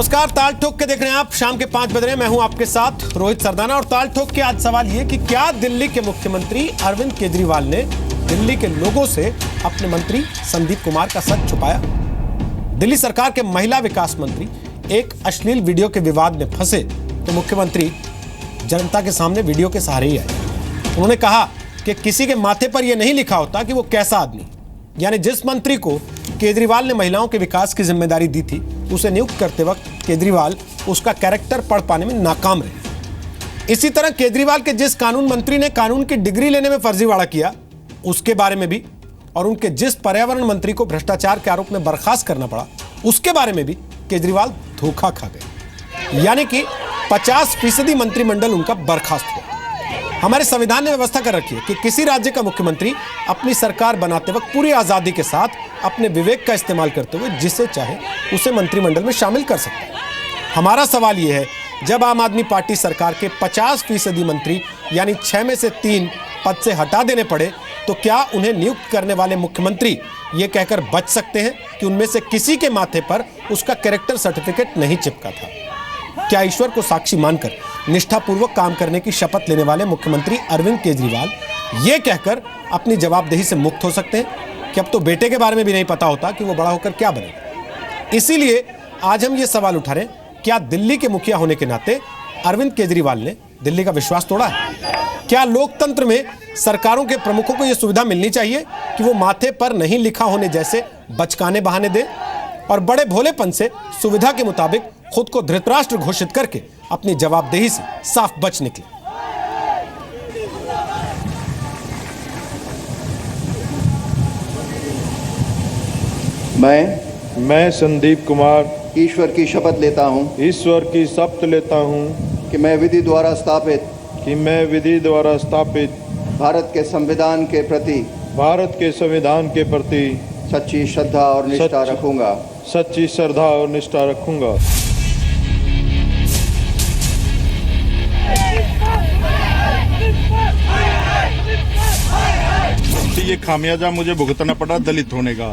नमस्कार, ताल ठोक के देख रहे हैं आप। शाम के 5 बज रहे हैं। मैं हूं आपके साथ रोहित सरदाना। और ताल ठोक के आज सवाल ये कि क्या दिल्ली के मुख्यमंत्री अरविंद केजरीवाल ने दिल्ली के लोगों से अपने मंत्री संदीप कुमार का सच छुपाया? दिल्ली सरकार के महिला विकास मंत्री एक अश्लील वीडियो के विवाद में फंसे तो मुख्यमंत्री जनता के सामने वीडियो के सहारे ही आए। उन्होंने कहा कि किसी के माथे पर यह नहीं लिखा होता कि वो कैसा आदमी, यानी जिस मंत्री को केजरीवाल ने महिलाओं के विकास की जिम्मेदारी दी थी उसे नियुक्त करते वक्त केजरीवाल उसका कैरेक्टर पढ़ पाने में नाकाम रहे। इसी तरह केजरीवाल के जिस कानून मंत्री ने कानून की डिग्री लेने में फर्जीवाड़ा किया उसके बारे में भी, और उनके जिस पर्यावरण मंत्री को भ्रष्टाचार के आरोप में बर्खास्त करना पड़ा उसके बारे में भी केजरीवाल धोखा खा गए, यानी कि 50% मंत्रिमंडल उनका बर्खास्त हुआ। हमारे संविधान ने व्यवस्था कर रखी है कि किसी राज्य का मुख्यमंत्री अपनी सरकार बनाते वक्त पूरी आजादी के साथ अपने विवेक का इस्तेमाल करते हुए जिसे चाहे उसे मंत्रिमंडल में शामिल कर सकता है। हमारा सवाल यह है, जब आम आदमी पार्टी सरकार के 50% मंत्री यानी 6 में से 3 पद से हटा देने पड़े तो क्या उन्हें नियुक्त करने वाले मुख्यमंत्री ये कहकर बच सकते हैं कि उनमें से किसी के माथे पर उसका कैरेक्टर सर्टिफिकेट नहीं चिपका था? क्या ईश्वर को साक्षी मानकर निष्ठापूर्वक काम करने की शपथ लेने वाले मुख्यमंत्री अरविंद केजरीवाल ये कहकर अपनी जवाबदेही से मुक्त हो सकते हैं कि अब तो बेटे के बारे में भी नहीं पता होता कि वो बड़ा होकर क्या बनेगा? इसीलिए आज हम ये सवाल उठा रहे हैं, क्या दिल्ली के मुखिया होने के नाते अरविंद केजरीवाल ने दिल्ली का विश्वास तोड़ा है? क्या लोकतंत्र में सरकारों के प्रमुखों को यह सुविधा मिलनी चाहिए कि वो माथे पर नहीं लिखा होने जैसे बचकाने बहाने दें और बड़े भोलेपन से सुविधा के मुताबिक खुद को धृतराष्ट्र घोषित करके अपनी जवाबदेही से साफ बच निकले? मैं संदीप कुमार ईश्वर की शपथ लेता हूं कि मैं विधि द्वारा स्थापित भारत के संविधान के प्रति सच्ची श्रद्धा और निष्ठा रखूंगा। ये खामियाजा मुझे भुगतना पड़ा दलित होने का।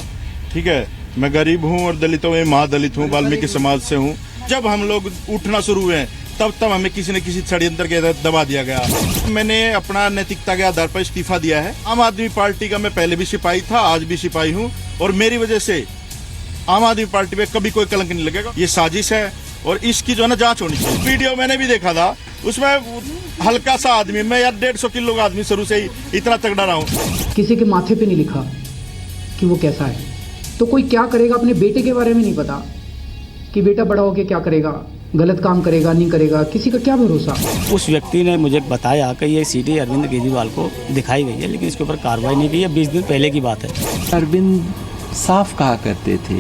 ठीक है, मैं गरीब हूँ और दलितों में महादलित हूँ, वाल्मीकि समाज से हूँ। जब हम लोग उठना शुरू हुए तब हमें किसी न किसी षड्यंत्र के तहत दबा दिया गया। मैंने अपना नैतिकता के आधार पर इस्तीफा दिया है। आम आदमी पार्टी का मैं पहले भी सिपाही था, आज भी सिपाही हूँ, और मेरी वजह से आम आदमी पार्टी पे कभी कोई कलंक नहीं लगेगा। ये साजिश है और इसकी जो है ना जांच होनी चाहिए। वीडियो मैंने भी देखा था, उसमें हल्का सा आदमी, मैं यार 150 किलो का आदमी शुरू से ही इतना तगड़ा रहा हूँ। किसी के माथे पे नहीं लिखा कि वो कैसा है, तो कोई क्या करेगा अपने बेटे के बारे में नहीं पता कि बेटा बड़ा होके क्या करेगा, गलत काम करेगा नहीं करेगा, किसी का क्या भरोसा। उस व्यक्ति ने मुझे बताया कि ये सीडी अरविंद केजरीवाल को दिखाई गई है, लेकिन इसके ऊपर कार्रवाई नहीं की है। 20 दिन पहले की बात है। अरविंद साफ कहा करते थे,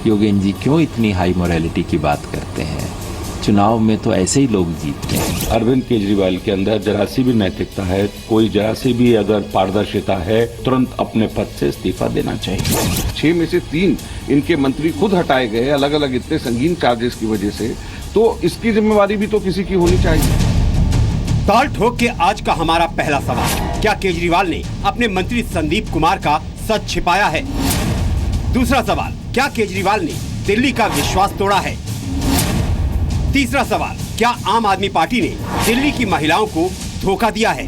योगेंद्र जी क्यों इतनी हाई मोरालिटी की बात करते हैं, चुनाव में तो ऐसे ही लोग जीतते हैं। अरविंद केजरीवाल के अंदर जरा सी भी नैतिकता है, कोई जरा सी भी अगर पारदर्शिता है, तुरंत अपने पद से इस्तीफा देना चाहिए। 6 में से 3 इनके मंत्री खुद हटाए गए अलग अलग इतने संगीन चार्जेस की वजह से, तो इसकी जिम्मेवारी भी तो किसी की होनी चाहिए। ताल ठोक के आज का हमारा पहला सवाल, क्या केजरीवाल ने अपने मंत्री संदीप कुमार का सच छिपाया है? दूसरा सवाल, क्या केजरीवाल ने दिल्ली का विश्वास तोड़ा है? तीसरा सवाल, क्या आम आदमी पार्टी ने दिल्ली की महिलाओं को धोखा दिया है?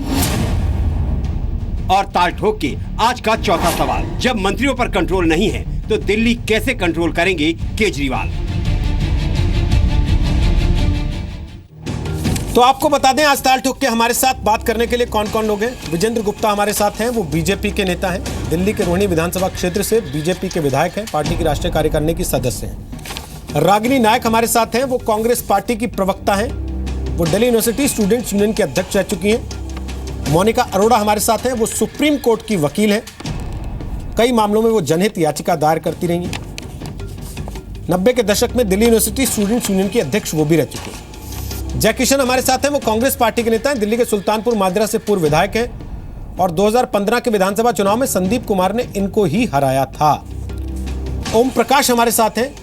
और ताल ठोक के आज का चौथा सवाल, जब मंत्रियों पर कंट्रोल नहीं है तो दिल्ली कैसे कंट्रोल करेंगे केजरीवाल? तो आपको बता दें, आज ताल ठोक के हमारे साथ बात करने के लिए कौन कौन लोग हैं। विजेंद्र गुप्ता हमारे साथ हैं, वो बीजेपी के नेता हैं, दिल्ली के रोहिणी विधानसभा क्षेत्र से बीजेपी के विधायक हैं, पार्टी की राष्ट्रीय कार्यकारिणी की सदस्य हैं। रागिनी नायक हमारे साथ हैं, वो कांग्रेस पार्टी की प्रवक्ता हैं, वो दिल्ली यूनिवर्सिटी स्टूडेंट्स यूनियन की अध्यक्ष रह चुकी हैं। मोनिका अरोड़ा हमारे साथ हैं, वो सुप्रीम कोर्ट की वकील हैं, कई मामलों में वो जनहित याचिका दायर करती रही हैं। 90 के दशक में दिल्ली यूनिवर्सिटी स्टूडेंट्स यूनियन की अध्यक्ष वो भी रह चुके हैं। जय किशन हमारे साथ हैं, वो कांग्रेस पार्टी के नेता हैं, दिल्ली के सुल्तानपुर माजरा से पूर्व विधायक हैं और 2015 के विधानसभा चुनाव में संदीप कुमार ने इनको ही हराया था। ओम प्रकाश हमारे साथ हैं,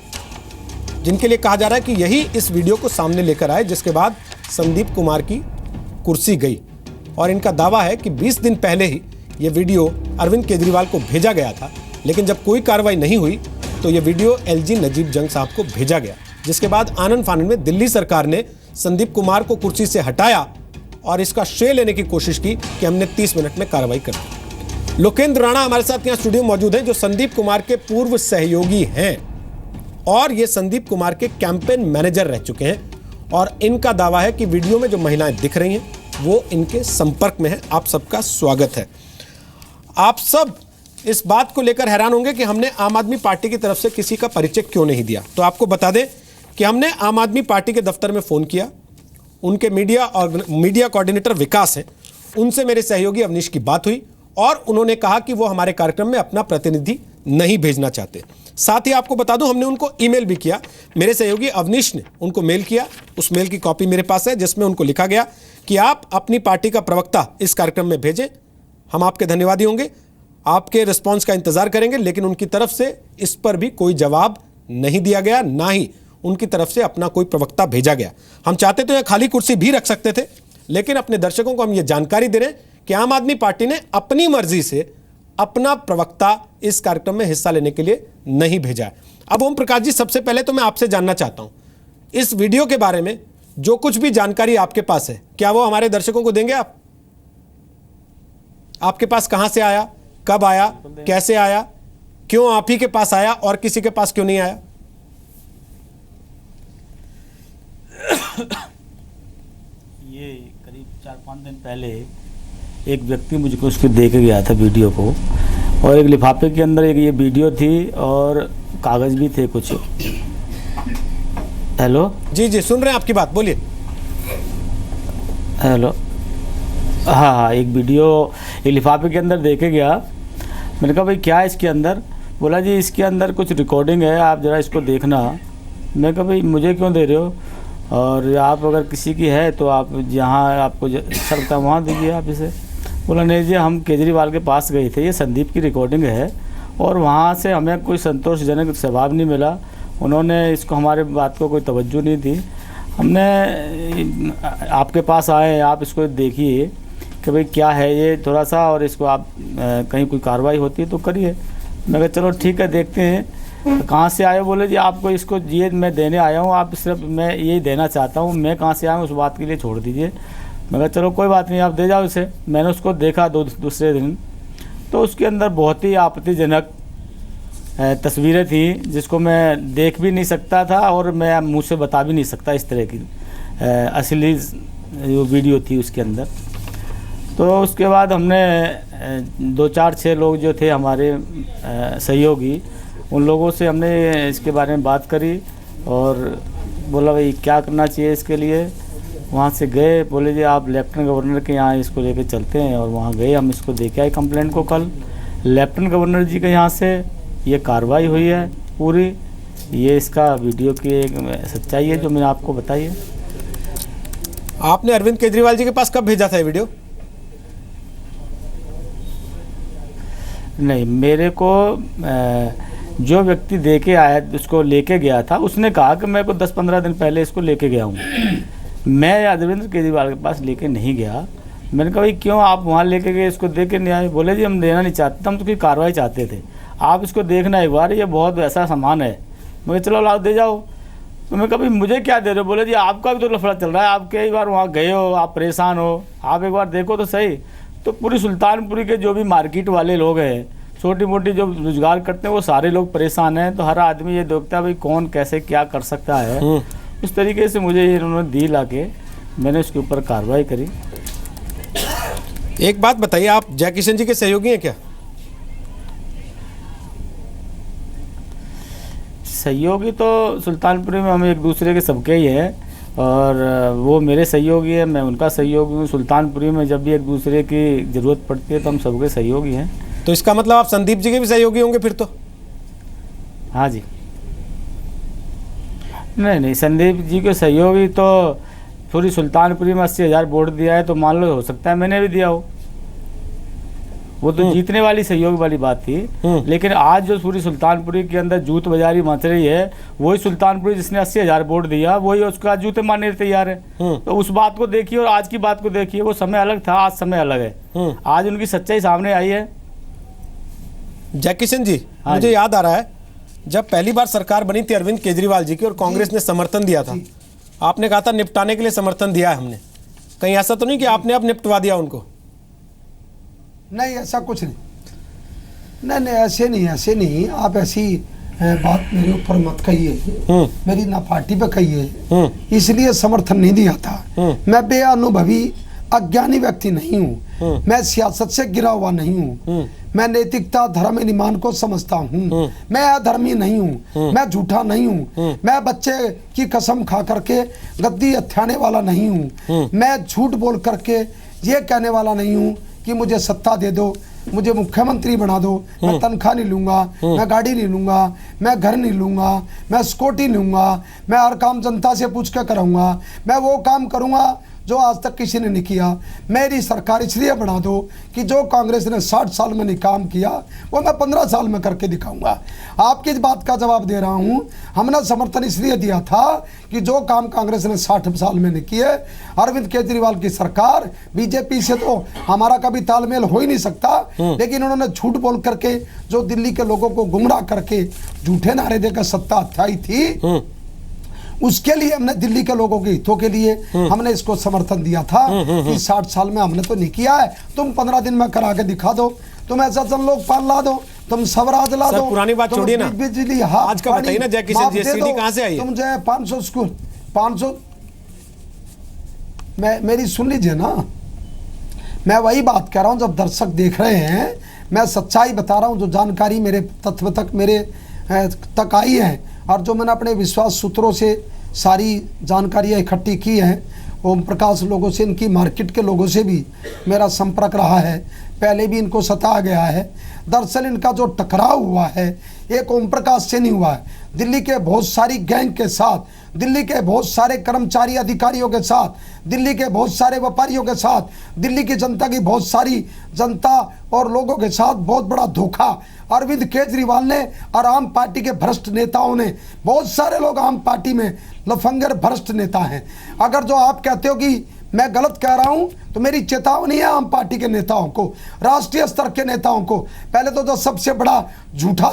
जिनके लिए कहा जा रहा है कि यही इस वीडियो को सामने लेकर आए जिसके बाद संदीप कुमार की कुर्सी गई, और इनका दावा है कि 20 दिन पहले ही यह वीडियो अरविंद केजरीवाल को भेजा गया था, लेकिन जब कोई कार्रवाई नहीं हुई तो यह वीडियो एलजी नजीब जंग साहब को भेजा गया, जिसके बाद आनन फानन में दिल्ली सरकार ने संदीप कुमार को कुर्सी से हटाया और इसका श्रेय लेने की कोशिश की कि हमने 30 मिनट में कार्रवाई कर दी। लोकेंद्र राणा हमारे साथ यहाँ स्टूडियो में मौजूद हैं, जो संदीप कुमार के पूर्व सहयोगी हैं और ये संदीप कुमार के कैंपेन मैनेजर रह चुके हैं। और इनका दावा है कि वीडियो में जो महिलाएं दिख रही हैं वो इनके संपर्क में है। आप सबका स्वागत है। आप सब इस बात को लेकर हैरान होंगे कि हमने आम आदमी पार्टी की तरफ से किसी का परिचय क्यों नहीं दिया। तो आपको बता दें कि हमने आम आदमी पार्टी के दफ्तर में फ़ोन किया, उनके मीडिया कोऑर्डिनेटर विकास हैं, उनसे मेरे सहयोगी अवनीश की बात हुई और उन्होंने कहा कि वो हमारे कार्यक्रम में अपना प्रतिनिधि नहीं भेजना चाहते। साथ ही आपको बता दूं, हमने उनको ईमेल भी किया। मेरे सहयोगी अवनीश ने उनको मेल किया, उस मेल की कॉपी मेरे पास है, जिसमें उनको लिखा गया कि आप अपनी पार्टी का प्रवक्ता इस कार्यक्रम में भेजें, हम आपके धन्यवादी होंगे, आपके रिस्पांस का इंतजार करेंगे। लेकिन उनकी तरफ से इस पर भी कोई जवाब नहीं दिया गया, ना ही उनकी तरफ से अपना कोई प्रवक्ता भेजा गया। हम चाहते तो यह खाली कुर्सी भी रख सकते थे, लेकिन अपने दर्शकों को हम ये जानकारी दे रहे हैं कि आम आदमी पार्टी ने अपनी मर्जी से अपना प्रवक्ता इस कार्यक्रम में हिस्सा लेने के लिए नहीं भेजा है। अब ओम प्रकाश जी, सबसे पहले तो मैं आपसे जानना चाहता हूं, इस वीडियो के बारे में जो कुछ भी जानकारी आपके पास है, क्या वो हमारे दर्शकों को देंगे आप? आपके पास कहां से आया, कब आया, कैसे आया, क्यों आप ही के पास आया और किसी के पास क्यों नहीं आया? ये करीब 4-5 दिन पहले एक व्यक्ति मुझको उसको दे के गया था वीडियो को, और एक लिफाफे के अंदर एक ये वीडियो थी और कागज़ भी थे कुछ। हेलो जी जी, सुन रहे हैं आपकी बात, बोलिए। हेलो, हाँ, एक वीडियो एक लिफाफे के अंदर दे के गया। मैंने कहा भाई क्या है इसके अंदर? बोला जी इसके अंदर कुछ रिकॉर्डिंग है, आप ज़रा इसको देखना। मैं कहा भाई मुझे क्यों दे रहे हो, और आप अगर किसी की है तो आप जहाँ आपको सकता वहाँ दीजिए आप इसे। बोला नहीं जी, हम केजरीवाल के पास गए थे, ये संदीप की रिकॉर्डिंग है और वहाँ से हमें कोई संतोषजनक जवाब नहीं मिला, उन्होंने इसको हमारे बात को कोई तवज्जो नहीं दी। हमने आपके पास आए, आप इसको देखिए कि भाई क्या है ये थोड़ा सा, और इसको आप कहीं कोई कार्रवाई होती है तो करिए। मैं कहा चलो ठीक है, देखते हैं। तो कहाँ से आए? बोले जी आपको इसको ये मैं देने आया हूँ, आप सिर्फ मैं यही देना चाहता हूँ, मैं कहाँ से आया हूँ उस बात के लिए छोड़ दीजिए। मैं कहा चलो कोई बात नहीं, आप दे जाओ इसे। मैंने उसको देखा दूसरे दिन, तो उसके अंदर बहुत ही आपत्तिजनक तस्वीरें थी जिसको मैं देख भी नहीं सकता था और मैं मुँह से बता भी नहीं सकता, इस तरह की असली जो वीडियो थी उसके अंदर। तो उसके बाद हमने 2-4-6 लोग जो थे हमारे सहयोगी, उन लोगों से हमने इसके बारे में बात करी और बोला भाई क्या करना चाहिए इसके लिए। वहाँ से गए, बोले जी आप लेफ्टिनेंट गवर्नर के यहाँ इसको लेके चलते हैं, और वहाँ गए, हम इसको देखे आए कंप्लेंट को। कल लेफ्टिनेंट गवर्नर जी के यहाँ से ये कार्रवाई हुई है पूरी, ये इसका वीडियो की एक सच्चाई है जो मैंने आपको बताई है। आपने अरविंद केजरीवाल जी के पास कब भेजा था ये वीडियो? नहीं, मेरे को जो व्यक्ति दे के आया, उसको लेके गया था, उसने कहा कि मैं को 10-15 दिन पहले इसको लेके गया हूँ। मैं अरविंद केजरीवाल के पास लेके नहीं गया। मैंने कहा भाई क्यों आप वहाँ लेके गए, इसको दे के नहीं आए? बोले जी हम देना नहीं चाहते, हम तो कोई कार्रवाई चाहते थे, आप इसको देखना एक बार, ये बहुत ऐसा सामान है। मैं चलो लाओ दे जाओ। तो मैं कहा भाई मुझे क्या दे रहे हो? बोले जी आपका भी तो लफड़ा चल रहा है, आप कई बार वहाँ गए हो, आप परेशान हो, आप एक बार देखो तो सही। तो पूरी सुल्तानपुरी के जो भी मार्केट वाले लोग हैं, छोटी मोटी जो रोजगार करते हैं, वो सारे लोग परेशान हैं। तो हर आदमी ये देखता है भाई कौन कैसे क्या कर सकता है। उस तरीके से मुझे इन्होंने दी लाके, मैंने उसके ऊपर कार्रवाई करी। एक बात बताइए, आप जयकिशन जी के सहयोगी हैं क्या? सहयोगी तो सुल्तानपुरी में हम एक दूसरे के सबके ही हैं, और वो मेरे सहयोगी हैं, मैं उनका सहयोगी हूँ। सुल्तानपुरी में जब भी एक दूसरे की ज़रूरत पड़ती है तो हम सबके सहयोगी हैं। तो इसका मतलब आप संदीप जी के भी सहयोगी होंगे फिर तो? हाँ जी। नहीं, संदीप जी के सहयोगी तो पूरी सुल्तानपुरी में 80,000 वोट दिया है, तो मान लो हो सकता है मैंने भी दिया हो। वो तो जीतने वाली सहयोग वाली बात थी। लेकिन आज जो पूरी सुल्तानपुरी के अंदर जूत बाजारी मच रही है, वही सुल्तानपुरी जिसने 80,000 वोट दिया, वही उसका जूते मारने तैयार है। तो उस बात को देखिए और आज की बात को देखिए, वो समय अलग था, आज समय अलग है। आज उनकी सच्चाई सामने आई है। जयकिशन जी, मुझे याद आ रहा है जब पहली बार सरकार बनी थी अरविंद केजरीवाल जी की और कांग्रेस ने समर्थन दिया था, आपने कहा था निपटाने के लिए समर्थन दिया है हमने, कहीं ऐसा तो नहीं कि आपने अब निपटवा दिया उनको? नहीं, ऐसा कुछ नहीं, नहीं ऐसे नहीं। आप ऐसी बात मेरे ऊपर मत कहिए, मेरी ना पार्टी पे कहिए, इसलिए समर्थन नहीं दिया था। मैं बेअनुभवी अज्ञानी व्यक्ति नहीं हूँ, मैं सियासत से गिरा हुआ नहीं हूँ, मैं नैतिकता धर्म ईमान को समझता हूँ, मैं अधर्मी नहीं हूँ, मैं झूठा नहीं हूँ, मैं बच्चे की कसम खा करके गद्दी हथियाने वाला नहीं हूँ, मैं झूठ बोल करके ये कहने वाला नहीं हूँ कि मुझे सत्ता दे दो, मुझे मुख्यमंत्री बना दो, मैं तनख्वाह नहीं लूंगा, मैं गाड़ी नहीं लूंगा, मैं घर नहीं लूंगा, मैं स्कूटी नहीं लूंगा, मैं हर काम जनता से पूछ कर करूंगा, मैं वो काम करूंगा जो आज तक किसी ने नहीं किया। मेरी सरकार इसलिए बना दो कि जो कांग्रेस ने 60 साल में नहीं काम किया वो मैं 15 साल में करके दिखाऊंगा। आपकी इस बात का जवाब दे रहा हूं। हमने समर्थन इसलिए दिया था कि जो काम कांग्रेस ने 60 साल में नहीं किए, अरविंद केजरीवाल की सरकार, बीजेपी से तो हमारा कभी तालमेल हो ही नहीं सकता, लेकिन उन्होंने झूठ बोल करके जो दिल्ली के लोगों को गुमराह करके झूठे नारे देकर सत्ता हथियाई थी, उसके लिए हमने दिल्ली के लोगों के हितों के लिए हमने इसको समर्थन दिया था कि 60 साल में हमने तो नहीं किया है, तुम 15 दिन में करा के दिखा दो, तुम ऐसा लोकपाल ला दो, तुम स्वराज ला दो, पुरानी बात छोड़िए ना, बिजली आज का बताइए ना, जय किशन जी सीडी कहां से आई है? तुम जो 500 स्कूल 500 मेरी सुन लीजिए ना, मैं वही बात कह रहा हूं, जब दर्शक देख रहे हैं मैं सच्चाई बता रहा हूं, जो जानकारी मेरे तत्व तक मेरे तक आई है और जो मैंने अपने विश्वास सूत्रों से सारी जानकारियाँ इकट्ठी की हैं, ओम प्रकाश लोगों से, इनकी मार्केट के लोगों से भी मेरा संपर्क रहा है, पहले भी इनको सताया गया है। दरअसल इनका जो टकराव हुआ है एक ओम प्रकाश से नहीं हुआ है, दिल्ली के बहुत सारी गैंग के साथ, दिल्ली के बहुत सारे कर्मचारी अधिकारियों के साथ, दिल्ली के बहुत सारे व्यापारियों के साथ, दिल्ली की जनता की बहुत सारी जनता और लोगों के साथ बहुत बड़ा धोखा अरविंद केजरीवाल ने और आम पार्टी के भ्रष्ट नेताओं ने, बहुत सारे लोग आम पार्टी में लफंगर भ्रष्ट नेता हैं। अगर जो आप कहते हो कि मैं गलत कह रहा हूं तो मेरी चेतावनी है आम पार्टी के नेताओं को, राष्ट्रीय स्तर के नेताओं को। पहले तो जो सबसे बड़ा झूठा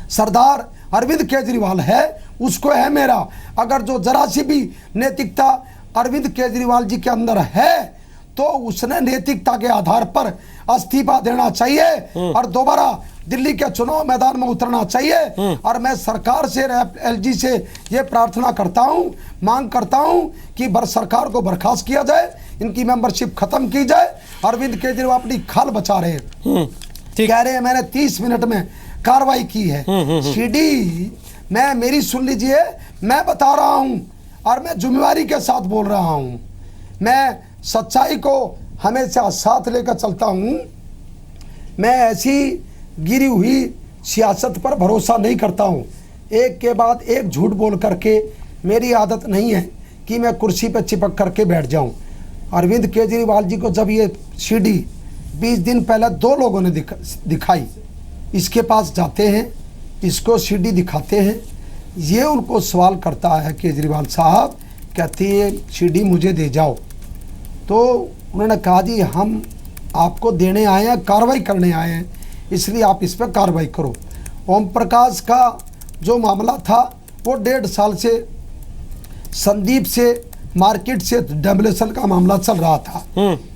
सरदार अरविंद केजरीवाल है उसको है मेरा, अगर जो जरा सी भी नैतिकता अरविंद केजरीवाल जी के अंदर है तो उसने नैतिकता के आधार पर इस्तीफा देना चाहिए और दोबारा दिल्ली के चुनाव मैदान में उतरना चाहिए। और मैं सरकार से, एलजी से ये प्रार्थना करता हूं, मांग करता हूं कि सरकार को बर्खास्त किया जाए, इनकी मेंबरशिप खत्म की जाए। अरविंद केजरीवाल अपनी खाल बचा रहे हैं, कह रहे हैं मैंने 30 मिनट में कार्रवाई की है। सीडी मैं मेरी सुन लीजिए, मैं बता रहा हूं और मैं जिम्मेवारी के साथ बोल रहा हूं, मैं सच्चाई को हमेशा साथ लेकर चलता हूं। मैं ऐसी गिरी हुई सियासत पर भरोसा नहीं करता हूं, एक के बाद एक झूठ बोल करके मेरी आदत नहीं है कि मैं कुर्सी पर चिपक करके बैठ जाऊं। अरविंद केजरीवाल जी को जब ये सीडी 20 दिन पहले 2 लोगों ने दिखाई, इसके पास जाते हैं, इसको सीडी दिखाते हैं, ये उनको सवाल करता है केजरीवाल साहब, कहती है सीडी मुझे दे जाओ, तो उन्होंने कहा जी हम आपको देने आए हैं, कार्रवाई करने आए हैं, इसलिए आप इस पर कार्रवाई करो। ओम प्रकाश का जो मामला था वो 1.5 साल से संदीप से मार्केट से डेमोलेशन का मामला चल रहा था।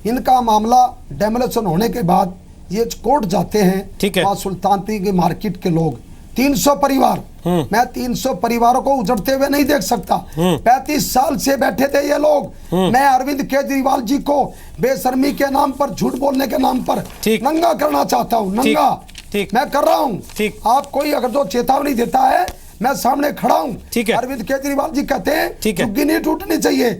इनका मामला डेमोलेशन होने के बाद ये कोर्ट जाते हैं, ठीक है, वहाँ सुल्तानपुर के मार्केट के लोग 300 परिवार, मैं 300 परिवारों को उजड़ते हुए नहीं देख सकता। 35 साल से बैठे थे ये लोग। मैं अरविंद केजरीवाल जी को बेशर्मी के नाम पर, झूठ बोलने के नाम पर नंगा करना चाहता हूँ, नंगा मैं कर रहा हूँ। आप कोई अगर जो चेतावनी देता है मैं सामने खड़ा हूँ। अरविंद केजरीवाल जी कहते हैं झुग्गी नहीं टूटनी चाहिए,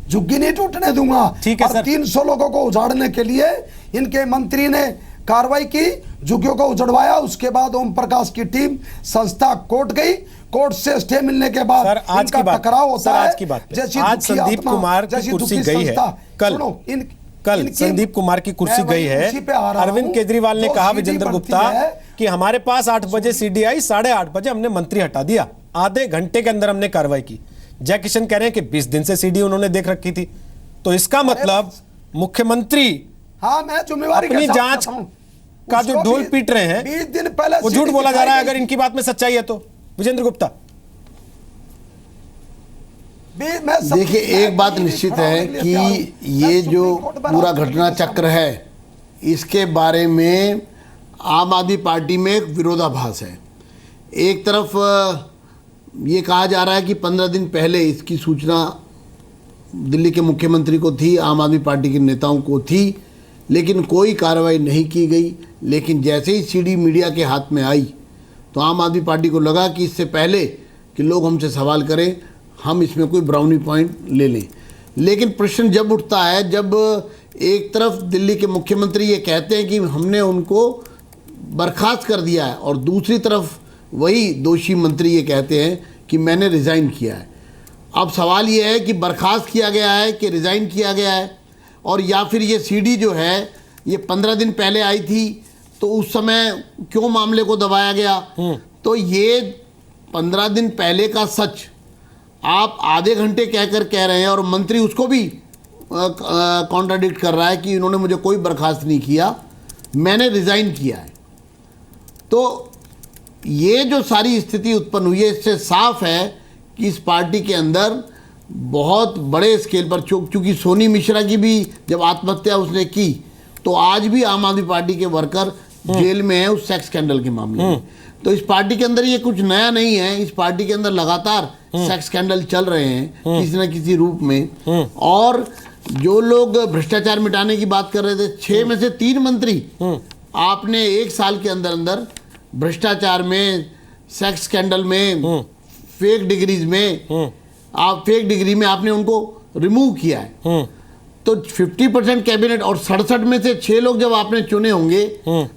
झुग्गी नहीं टूटने दूंगा। और 300 लोगों को उजाड़ने के लिए इनके मंत्री ने कार्रवाई की, झुग्गियों को उजड़वाया। उसके बाद ओम प्रकाश की टीम संस्था कोर्ट गई, कोर्ट से स्टे मिलने के बाद इनका टकराव होता है। आज संदीप कुमार की कुर्सी गई है, कल संदीप कुमार की कुर्सी गई है। अरविंद केजरीवाल ने कहा विजेंद्र गुप्ता कि हमारे पास 8 बजे सीडी आई, 8:30 बजे हमने मंत्री हटा दिया, आधे घंटे के अंदर हमने कार्रवाई की। जय किशन कह रहे हैं कि 20 दिन से सीडी उन्होंने देख रखी थी, तो इसका मतलब मुख्यमंत्री हाँ मैं जिम्मेवारी अपनी जांच का जो ढोल पीट रहे हैं 20 दिन पहले वो झूठ बोला जा रहा है, अगर इनकी बात में सच्चाई है तो। विजेंद्र गुप्ता, देखिए, एक बात निश्चित है कि ये जो पूरा घटना चक्र है इसके बारे में आम आदमी पार्टी में एक विरोधाभास है। एक तरफ ये कहा जा रहा है कि 15 दिन पहले इसकी सूचना दिल्ली के मुख्यमंत्री को थी, आम आदमी पार्टी के नेताओं को थी, लेकिन कोई कार्रवाई नहीं की गई। लेकिन जैसे ही सीडी मीडिया के हाथ में आई तो आम आदमी पार्टी को लगा कि इससे पहले कि लोग हमसे सवाल करें हम इसमें कोई ब्राउनी पॉइंट ले लें। लेकिन प्रश्न जब उठता है, जब एक तरफ दिल्ली के मुख्यमंत्री ये कहते हैं कि हमने उनको बर्खास्त कर दिया है और दूसरी तरफ वही दोषी मंत्री ये कहते हैं कि मैंने रिज़ाइन किया है। अब सवाल ये है कि बर्खास्त किया गया है कि रिज़ाइन किया गया है, और या फिर ये सीडी जो है ये 15 दिन पहले आई थी तो उस समय क्यों मामले को दबाया गया। तो ये 15 दिन पहले का सच आप आधे घंटे कहकर कह रहे हैं और मंत्री उसको भी कॉन्ट्राडिक्ट कर रहा है कि इन्होंने मुझे कोई बर्खास्त नहीं किया, मैंने रिज़ाइन किया है। तो ये जो सारी स्थिति उत्पन्न हुई है इससे साफ है कि इस पार्टी के अंदर बहुत बड़े स्केल पर, चूँकि सोनी मिश्रा की भी जब आत्महत्या उसने की तो आज भी आम आदमी पार्टी के वर्कर जेल में हैं उस सेक्स स्कैंडल के मामले में। तो इस पार्टी के अंदर ये कुछ नया नहीं है, इस पार्टी के अंदर लगातार सेक्स स्कैंडल चल रहे हैं किसी न किसी रूप में। और जो लोग भ्रष्टाचार मिटाने की बात कर रहे थे, 6 में से 3 मंत्री आपने 1 साल के अंदर अंदर भ्रष्टाचार में, सेक्स स्कैंडल में, फेक डिग्रीज में, आप फेक डिग्री में आपने उनको रिमूव किया है। तो 50% कैबिनेट और 67 में से 6 लोग जब आपने चुने होंगे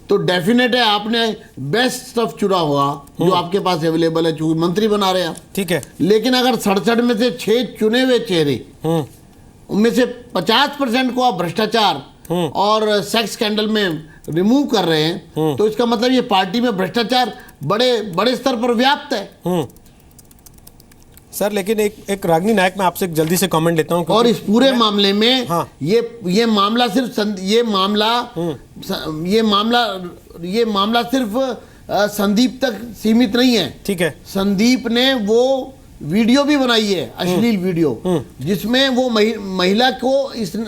तो डेफिनेट है आपने बेस्ट स्टफ चुना होगा जो आपके पास अवेलेबल है, चूंकि मंत्री बना रहे हैं आप। ठीक है, लेकिन अगर 67 में से 6 चुने हुए चेहरे उनमें से 50% को आप भ्रष्टाचार और सेक्स स्कैंडल में रिमूव कर रहे हैं तो इसका मतलब ये पार्टी में भ्रष्टाचार बड़े स्तर पर व्याप्त है। सर लेकिन एक रागिनी नायक, मैं आपसे जल्दी से कमेंट लेता हूं और इस पूरे मामले में ये मामला सिर्फ संदीप तक सीमित नहीं है। ठीक है, संदीप ने वो वीडियो भी बनाई है, अश्लील वीडियो, जिसमें वो महिला को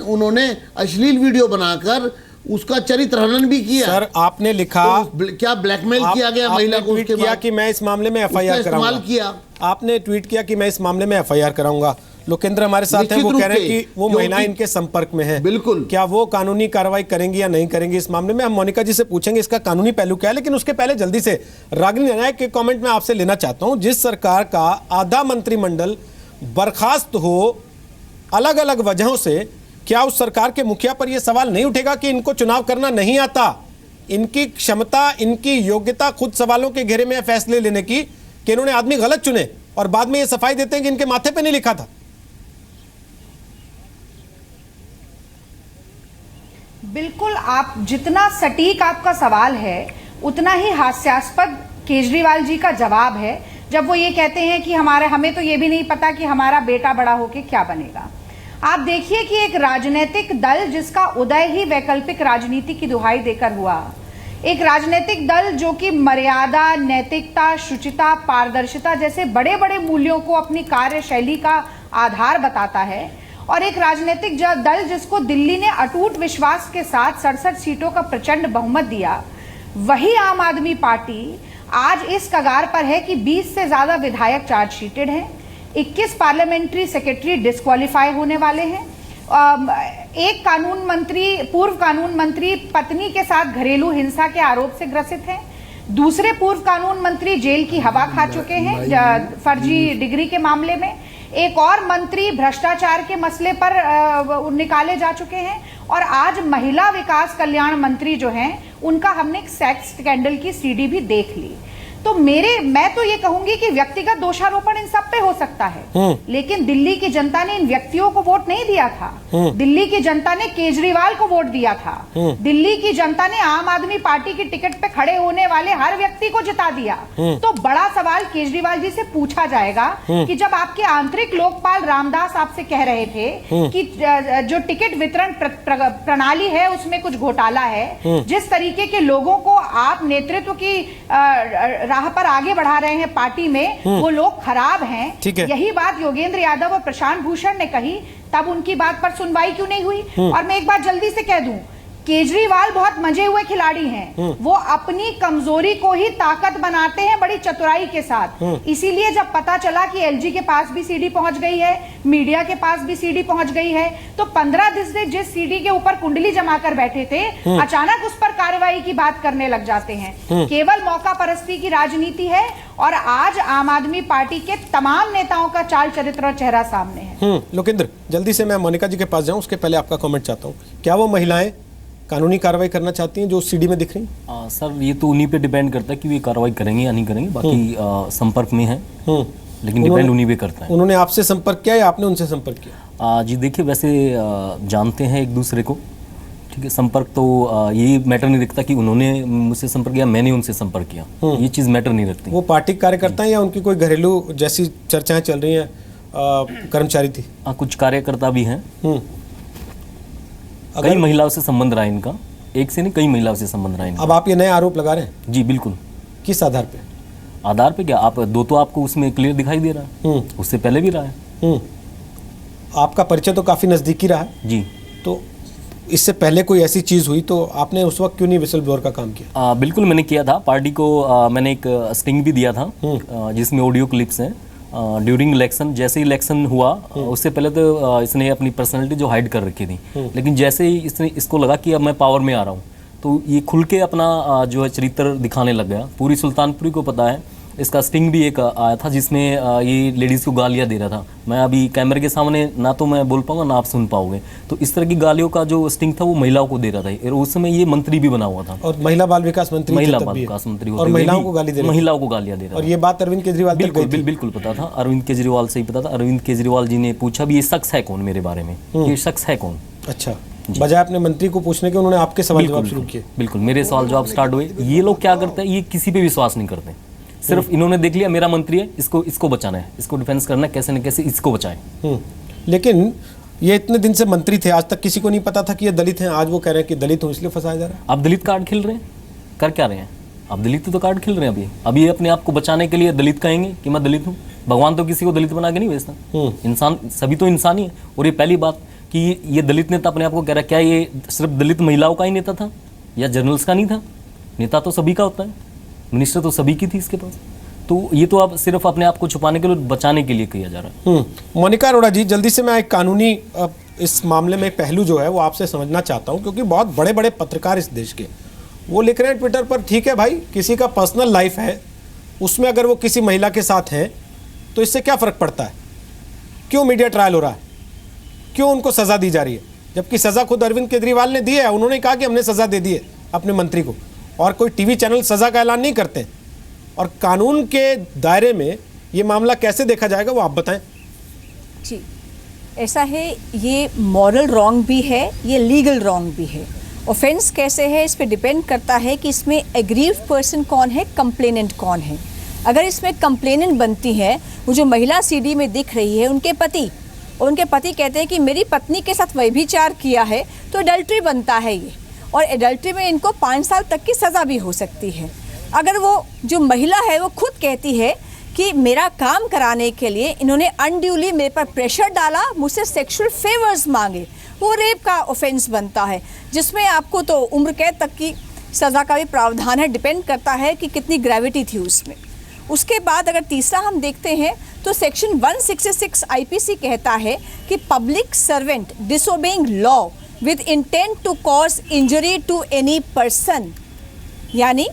उन्होंने अश्लील वीडियो बनाकर उसका चरित्र हनन भी किया। सर आपने लिखा तो क्या ब्लैकमेल किया गया महिला को? ट्वीट किया कि मैं इस मामले में एफआईआर कराऊंगा। किया आपने ट्वीट किया कि मैं इस मामले में एफआईआर कराऊंगा। लोकेंद्र हमारे साथ हैं, वो कह रहे हैं कि वो महिलाएं इनके संपर्क में है। बिल्कुल, क्या वो कानूनी कार्रवाई करेंगी या नहीं करेंगी इस मामले में? हम मोनिका जी से पूछेंगे इसका कानूनी पहलू क्या है, लेकिन उसके पहले जल्दी से रागिनी नायक के कमेंट में आपसे लेना चाहता हूं। जिस सरकार का आधा मंत्रिमंडल बर्खास्त हो अलग अलग वजहों से, क्या उस सरकार के मुखिया पर यह सवाल नहीं उठेगा कि इनको चुनाव करना नहीं आता, इनकी क्षमता, इनकी योग्यता खुद सवालों के घेरे में फैसले लेने की, कि इन्होंने आदमी गलत चुने और बाद में ये सफाई देते हैं कि इनके माथे पे नहीं लिखा था? बिल्कुल, आप जितना सटीक आपका सवाल है उतना ही हास्यास्पद केजरीवाल जी का जवाब है जब वो ये कहते हैं कि हमें तो ये भी नहीं पता कि हमारा बेटा बड़ा होके क्या बनेगा। आप देखिए कि एक राजनीतिक दल जिसका उदय ही वैकल्पिक राजनीति की दुहाई देकर हुआ, एक राजनीतिक दल जो कि मर्यादा, नैतिकता, शुचिता, पारदर्शिता जैसे बड़े बड़े मूल्यों को अपनी कार्यशैली का आधार बताता है, और एक राजनीतिक दल जिसको दिल्ली ने अटूट विश्वास के साथ 67 सीटों का प्रचंड बहुमत दिया, वही आम आदमी पार्टी आज इस कगार पर है कि 20 से ज्यादा विधायक चार्जशीटेड हैं, 21 पार्लियामेंट्री सेक्रेटरी डिस्क्वालीफाई होने वाले हैं, एक कानून मंत्री, पूर्व कानून मंत्री पत्नी के साथ घरेलू हिंसा के आरोप से ग्रसित हैं, दूसरे पूर्व कानून मंत्री जेल की हवा खा चुके हैं फर्जी डिग्री के मामले में, एक और मंत्री भ्रष्टाचार के मसले पर निकाले जा चुके हैं, और आज महिला विकास कल्याण मंत्री जो हैं उनका हमने एक सेक्स स्कैंडल की सीडी भी देख ली। तो मैं तो ये कहूंगी कि व्यक्तिगत दोषारोपण इन सब पे हो सकता है, लेकिन दिल्ली की जनता ने इन व्यक्तियों को वोट नहीं दिया था। दिल्ली की जनता ने केजरीवाल को वोट दिया था। दिल्ली की जनता ने आम आदमी पार्टी की टिकट पे खड़े होने वाले हर व्यक्ति को जिता दिया। तो बड़ा सवाल केजरीवाल जी से पूछा जाएगा कि जब आपके आंतरिक लोकपाल रामदास आपसे कह रहे थे कि जो टिकट वितरण प्रणाली है उसमें कुछ घोटाला है, जिस तरीके के लोगों को आप नेतृत्व की राह पर आगे बढ़ा रहे हैं पार्टी में, वो लोग खराब हैं। यही बात योगेंद्र यादव और प्रशांत भूषण ने कही, तब उनकी बात पर सुनवाई क्यों नहीं हुई? और मैं एक बात जल्दी से कह दूं, केजरीवाल बहुत मजे हुए खिलाड़ी हैं। वो अपनी कमजोरी को ही ताकत बनाते हैं बड़ी चतुराई के साथ। इसीलिए जब पता चला कि एलजी के पास भी सीडी पहुंच गई है, मीडिया के पास भी सीडी पहुंच गई है, तो 15 दिन से जिस सीडी के ऊपर कुंडली जमा कर बैठे थे, अचानक उस पर कार्रवाई की बात करने लग जाते हैं। केवल मौका परस्ती की राजनीति है और आज आम आदमी पार्टी के तमाम नेताओं का चाल चरित्र और चेहरा सामने है। लोकेंद्र, जल्दी से मैं मोनिका जी के पास जाऊं, उसके पहले आपका कमेंट चाहता हूं। क्या वो महिलाएं कानूनी कार्रवाई करना चाहती हैं जो सीडी में दिख रही? सर, ये तो उन्हीं पे डिपेंड करता है कि वे कार्रवाई करेंगे या नहीं करेंगे। बाकी संपर्क में है, लेकिन डिपेंड उन्हीं पे करता है। उन्होंने आपसे संपर्क किया या आपने उनसे संपर्क किया? जी देखिए, वैसे जानते हैं एक दूसरे को, ठीक है। संपर्क तो ये मैटर नहीं रखता कि उन्होंने मुझसे संपर्क किया, मैंने उनसे संपर्क किया, ये चीज़ मैटर नहीं रखती। वो पार्टी कार्यकर्ता है या उनकी कोई घरेलू जैसी चर्चाएं चल रही हैं कर्मचारी थी? कुछ कार्यकर्ता भी हैं। कई महिलाओं से संबंध रहा है इनका, एक से नहीं कई महिलाओं से संबंध रहा है इनका। अब आप ये नए आरोप लगा रहे हैं? जी बिल्कुल। किस आधार पे? आधार पे क्या, आप दो तो आपको उसमें क्लियर दिखाई दे रहा है, उससे पहले भी रहा है। आपका परिचय तो काफी नजदीकी रहा है जी। तो इससे पहले कोई ऐसी चीज हुई तो आपने उस वक्त क्यों नहीं विसल ब्लोअर का काम किया? बिल्कुल मैंने किया था। पार्टी को मैंने एक स्टिंग भी दिया था जिसमें ऑडियो क्लिप्स हैं। ड्यूरिंग इलेक्शन, जैसे ही इलेक्शन हुआ उससे पहले तो इसने अपनी पर्सनैलिटी जो हाइड कर रखी थी, लेकिन जैसे ही इसको लगा कि अब मैं पावर में आ रहा हूँ, तो ये खुल के अपना जो है चरित्र दिखाने लग गया। पूरी सुल्तानपुरी को पता है। इसका स्टिंग भी एक आया था जिसमें ये लेडीज़ को गालियाँ दे रहा था। मैं अभी कैमरे के सामने ना तो मैं बोल पाऊंगा ना आप सुन पाओगे, तो इस तरह की गालियों का जो स्टिंग था वो महिलाओं को दे रहा था। और उस समय ये मंत्री भी बना हुआ था, और महिला बाल विकास मंत्री, महिला बाल विकास मंत्री, और महिलाओं को गाली दे रहा था। महिलाओं को गालियाँ दे रहा था। और ये बात अरविंद केजरीवाल बिल्कुल पता था, अरविंद केजरीवाल से ही पता था। अरविंद केजरीवाल जी ने पूछा भी ये शख्स है कौन मेरे बारे में, ये शख्स है कौन। अच्छा, बजाय अपने मंत्री को पूछने के उन्होंने आपके सवाल जवाब शुरू किए। बिल्कुल, मेरे सवाल जवाब स्टार्ट हुए। ये लोग क्या करते हैं, ये किसी पे विश्वास नहीं करते। सिर्फ इन्होंने देख लिया मेरा मंत्री है, इसको बचाना है, इसको डिफेंस करना है, कैसे न कैसे इसको बचाएं। लेकिन ये इतने दिन से मंत्री थे, आज तक किसी को नहीं पता था कि ये दलित हैं। आज वो कह रहे हैं कि दलित हूं इसलिए फंसाया जा रहा है। आप दलित कार्ड खेल रहे हैं, कर क्या रहे हैं आप? दलित तो कार्ड खेल रहे हैं अभी अपने आप को बचाने के लिए दलित कहेंगे कि मैं दलित हूँ। भगवान तो किसी को दलित बना के नहीं भेजता। इंसान सभी तो इंसान ही है। और ये पहली बात कि ये दलित नेता अपने आप को कह रहा है, क्या ये सिर्फ दलित महिलाओं का ही नेता था या जर्नल्स का नहीं था? नेता तो सभी का होता है, मिनिस्टर तो सभी की थी इसके पास। तो ये तो अब सिर्फ अपने आप को छुपाने के लिए, बचाने के लिए किया जा रहा है। मोनिका अरोड़ा जी, जल्दी से मैं एक कानूनी इस मामले में एक पहलू जो है वो आपसे समझना चाहता हूं, क्योंकि बहुत बड़े बड़े पत्रकार इस देश के वो लिख रहे हैं ट्विटर पर, ठीक है भाई, किसी का पर्सनल लाइफ है, उसमें अगर वो किसी महिला के साथ है तो इससे क्या फर्क पड़ता है? क्यों मीडिया ट्रायल हो रहा है? क्यों उनको सजा दी जा रही है? जबकि सजा खुद अरविंद केजरीवाल ने दी है। उन्होंने कहा कि हमने सजा दे दी है अपने मंत्री को, और कोई टीवी चैनल सजा का ऐलान नहीं करते। और कानून के दायरे में ये मामला कैसे देखा जाएगा वो आप बताएं। जी, ऐसा है, ये मॉरल रॉन्ग भी है, ये लीगल रॉन्ग भी है। ऑफेंस कैसे है इस पे डिपेंड करता है कि इसमें एग्रीव्ड पर्सन कौन है, कंप्लेनेंट कौन है। अगर इसमें कंप्लेनेंट बनती है, वो जो महिला सीडी में दिख रही है उनके पति, और उनके पति कहते हैं कि मेरी पत्नी के साथ व्यभिचार किया है, तो एडल्ट्री बनता है ये। और एडल्ट्री में इनको 5 साल तक की सज़ा भी हो सकती है। अगर वो जो महिला है वो खुद कहती है कि मेरा काम कराने के लिए इन्होंने अनड्यूली मेरे पर प्रेशर डाला, मुझसे सेक्सुअल फेवर्स मांगे, वो रेप का ऑफेंस बनता है, जिसमें आपको तो उम्र कैद तक की सज़ा का भी प्रावधान है। डिपेंड करता है कि कितनी ग्रेविटी थी उसमें। उसके बाद अगर तीसरा हम देखते हैं तो सेक्शन 166 आईपीसी कहता है कि public servant disobeying law with intent to cause injury to any person, यानी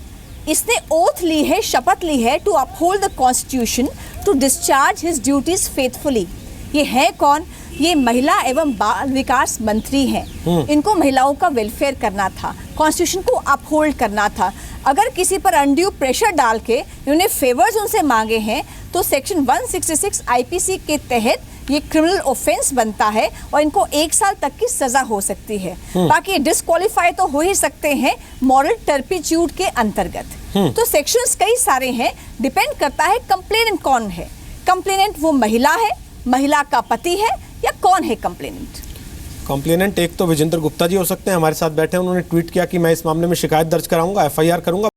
इसने ओथ ली है, शपथ ली है to uphold the constitution, to discharge his duties faithfully. ये है कौन? ये महिला एवं बाल विकास मंत्री हैं। इनको महिलाओं का वेलफेयर करना था, कॉन्स्टिट्यूशन को अपहोल्ड करना था। अगर किसी पर अनड्यू प्रेशर डाल के इन्होंने फेवर्स उनसे मांगे हैं तो सेक्शन 166 आईपीसी के तहत ये क्रिमिनल ऑफेंस बनता है और इनको 1 साल तक की सजा हो सकती है। बाकी डिस्क्वालीफाई तो हो ही सकते हैं मॉरल टर्पिट्यूड के अंतर्गत। तो सेक्शंस कई सारे हैं, डिपेंड करता है कंप्लेनेंट कौन है। कंप्लेनेंट वो महिला है, महिला का पति है, या कौन है कंप्लेनेंट? कंप्लेनेंट एक तो विजेंद्र गुप्ता जी हो सकते हैं, हमारे साथ बैठे हैं। उन्होंने ट्वीट किया कि मैं इस मामले में शिकायत दर्ज कराऊंगा, एफआईआर करूंगा।